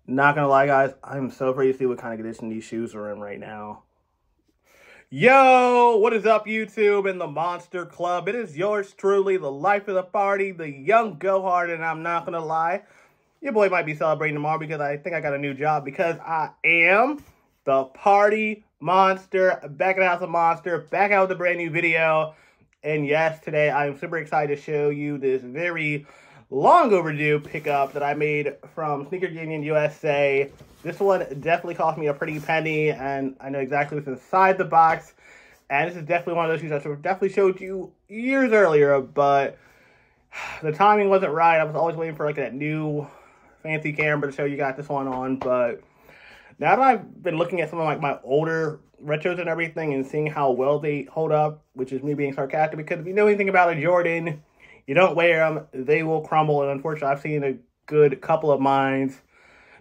Not gonna lie, guys, I'm so afraid to see what kind of condition these shoes are in right now. Yo, what is up, YouTube and the Monster Club? It is yours truly, the life of the party, the young Gohard, and I'm not gonna lie, your boy might be celebrating tomorrow because I think I got a new job because I am the Party Monster, back in the house of Monster, back out with a brand new video. And yes, today I am super excited to show you this very long overdue pickup that I made from Sneaker Union USA. This one definitely cost me a pretty penny, and I know exactly what's inside the box. And this is definitely one of those shoes I definitely showed you years earlier, but the timing wasn't right. I was always waiting for like that new fancy camera to show you got this one on. But now that I've been looking at some of like my older retros and everything and seeing how well they hold up, which is me being sarcastic, because if you know anything about a Jordan, you don't wear them, they will crumble. And unfortunately, I've seen a good couple of mines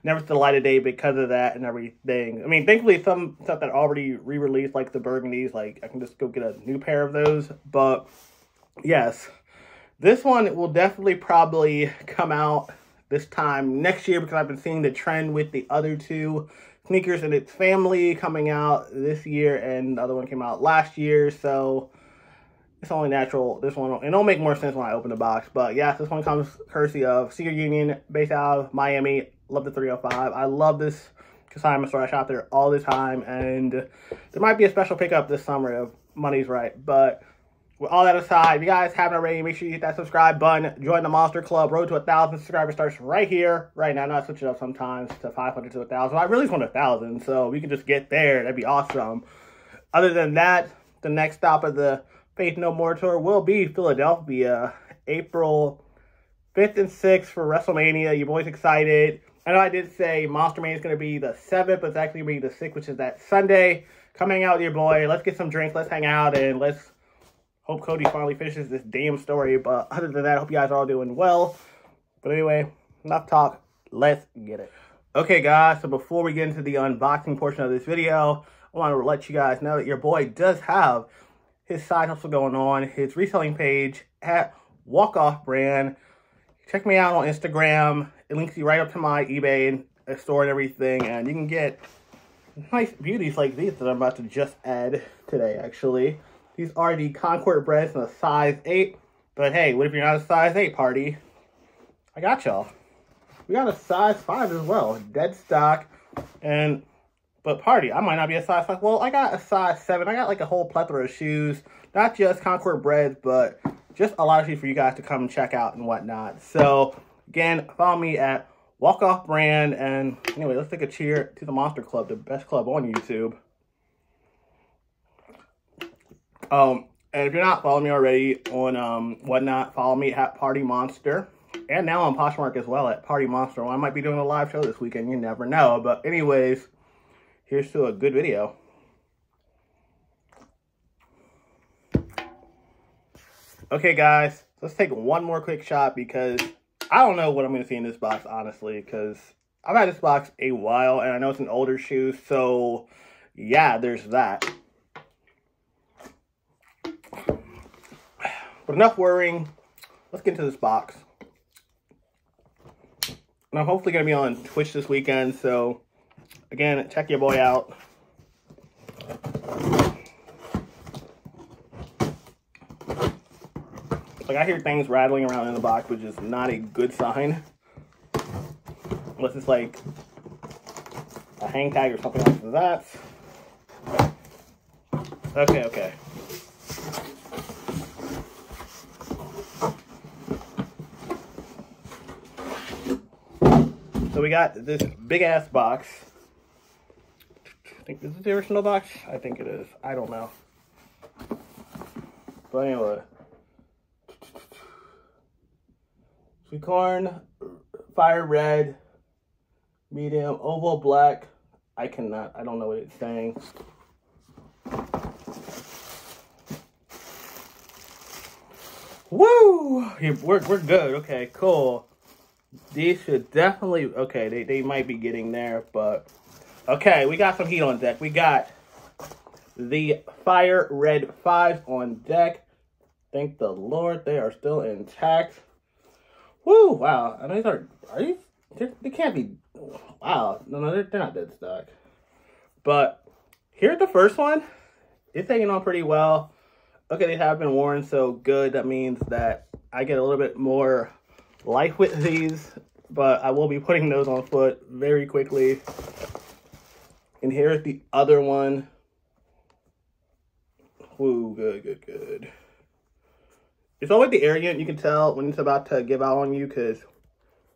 never see the light of day because of that and everything. I mean, thankfully, some stuff that already re-released, like the burgundies, like I can just go get a new pair of those. But yes, this one will definitely probably come out this time next year because I've been seeing the trend with the other two sneakers and its family coming out this year, and the other one came out last year. So it's only natural. This one, it'll make more sense when I open the box. But yes, this one comes courtesy of Sneaker Union, based out of Miami. Love the 305. I love this consignment store. I shop there all the time, and there might be a special pickup this summer if money's right. But with all that aside, if you guys haven't already, make sure you hit that subscribe button. Join the Monster Club. Road to 1,000 subscribers starts right here, right now. I know I switch it up sometimes to 500 to 1,000. I really just want 1,000, so we can just get there. That'd be awesome. Other than that, the next stop of the Faith No More tour will be Philadelphia, April 5th and 6th for WrestleMania. Your boy's excited. I know I did say Monster Mania is going to be the 7th, but it's actually going to be the 6th, which is that Sunday. Come hang out with your boy. Let's get some drinks. Let's hang out, and let's hope Cody finally finishes this damn story. But other than that, I hope you guys are all doing well. But anyway, enough talk. Let's get it. Okay, guys, so before we get into the unboxing portion of this video, I want to let you guys know that your boy does have his side hustle going on, his reselling page at Walk Off Brand. Check me out on Instagram. It links you right up to my eBay and store and everything. And you can get nice beauties like these that I'm about to just add today, actually. These are the Concord breads in a size 8. But hey, what if you're not a size 8 party? I got y'all. We got a size 5 as well. Dead stock. But party, I might not be a size 5. Well, I got a size 7. I got like a whole plethora of shoes. Not just Concord breads, but just a lot of shoes for you guys to come check out and whatnot. So, again, follow me at Walk Off Brand. And anyway, let's take a cheer to the Monster Club, the best club on YouTube. And if you're not following me already on whatnot, follow me at Party Monster. And now on Poshmark as well at Party Monster. Well, I might be doing a live show this weekend. You never know. But anyways, here's to a good video. Okay, guys, let's take one more quick shot because I don't know what I'm going to see in this box, honestly, because I've had this box a while, and I know it's an older shoe, so yeah, there's that. But enough worrying. Let's get into this box. And I'm hopefully going to be on Twitch this weekend, so again, check your boy out. Like, I hear things rattling around in the box, which is not a good sign. Unless it's like a hang tag or something like that. Okay. So we got this big ass box. I think this is the original box. I think it is. I don't know. But anyway. Sweet corn, fire red, medium, oval black. I don't know what it's saying. Woo! We're good. Okay, cool. These should definitely, okay, they might be getting there, but okay, we got some heat on deck. We got the Fire Red 5s on deck. Thank the Lord they are still intact. Woo, wow. And these are these, they can't be Wow, no, they're not dead stock. But here's the first one. It's hanging on pretty well. Okay, they have been worn, so good. That means that I get a little bit more life with these, but I will be putting those on foot very quickly. And here's the other one. Ooh, good. It's always the Arrogant. You can tell when it's about to give out on you, because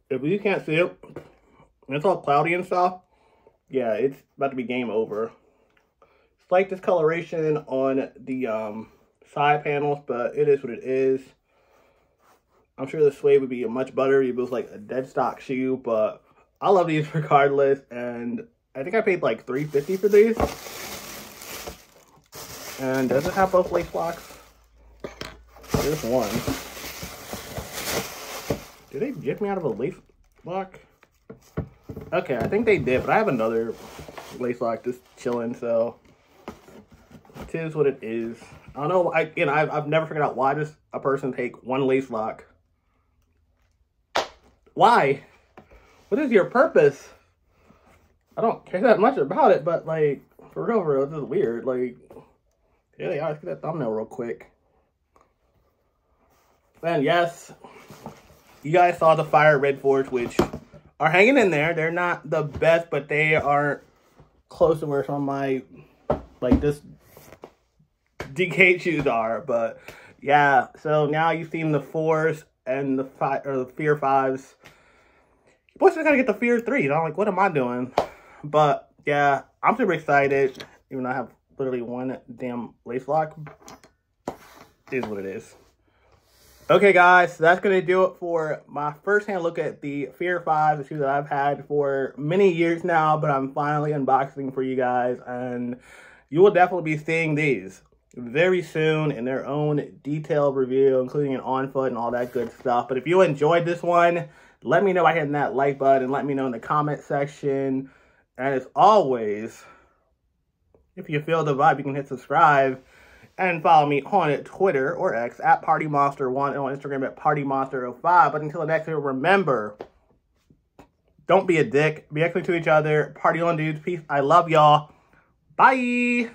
if you can't see it, and it's all cloudy and stuff, yeah, it's about to be game over. Slight discoloration on the side panels, but it is what it is. I'm sure the suede would be much better if it was like a dead stock shoe, but I love these regardless, and I think I paid like $3.50 for these. And does it have both lace locks? There's one. Did they get me out of a lace lock? Okay, I think they did, but I have another lace lock just chilling, so it is what it is. I don't know. I've never figured out why does a person take one lace lock. Why? What is your purpose? I don't care that much about it, but like for real, this is weird. Like, here they are. Let's get that thumbnail real quick. And yes, you guys saw the Fire Red Force, which are hanging in there. They're not the best, but they are close to where some of my, like, this DK shoes are. But yeah, so now you've seen the 4s and the Fear 5s. Boys, I gotta get the Fear 3s. I'm like, what am I doing? But yeah, I'm super excited. Even though I have literally one damn lace lock. It is what it is. Okay, guys, so that's going to do it for my first-hand look at the Fear 5, the shoe that I've had for many years now, but I'm finally unboxing for you guys, and you will definitely be seeing these very soon in their own detailed review, including an on-foot and all that good stuff. But if you enjoyed this one, let me know by hitting that like button, and let me know in the comment section. And as always, if you feel the vibe, you can hit subscribe. And follow me on Twitter or X at PartyMonster1 and on Instagram at PartyMonster05. But until the next video, remember, don't be a dick. Be excellent to each other. Party on, dudes. Peace. I love y'all. Bye.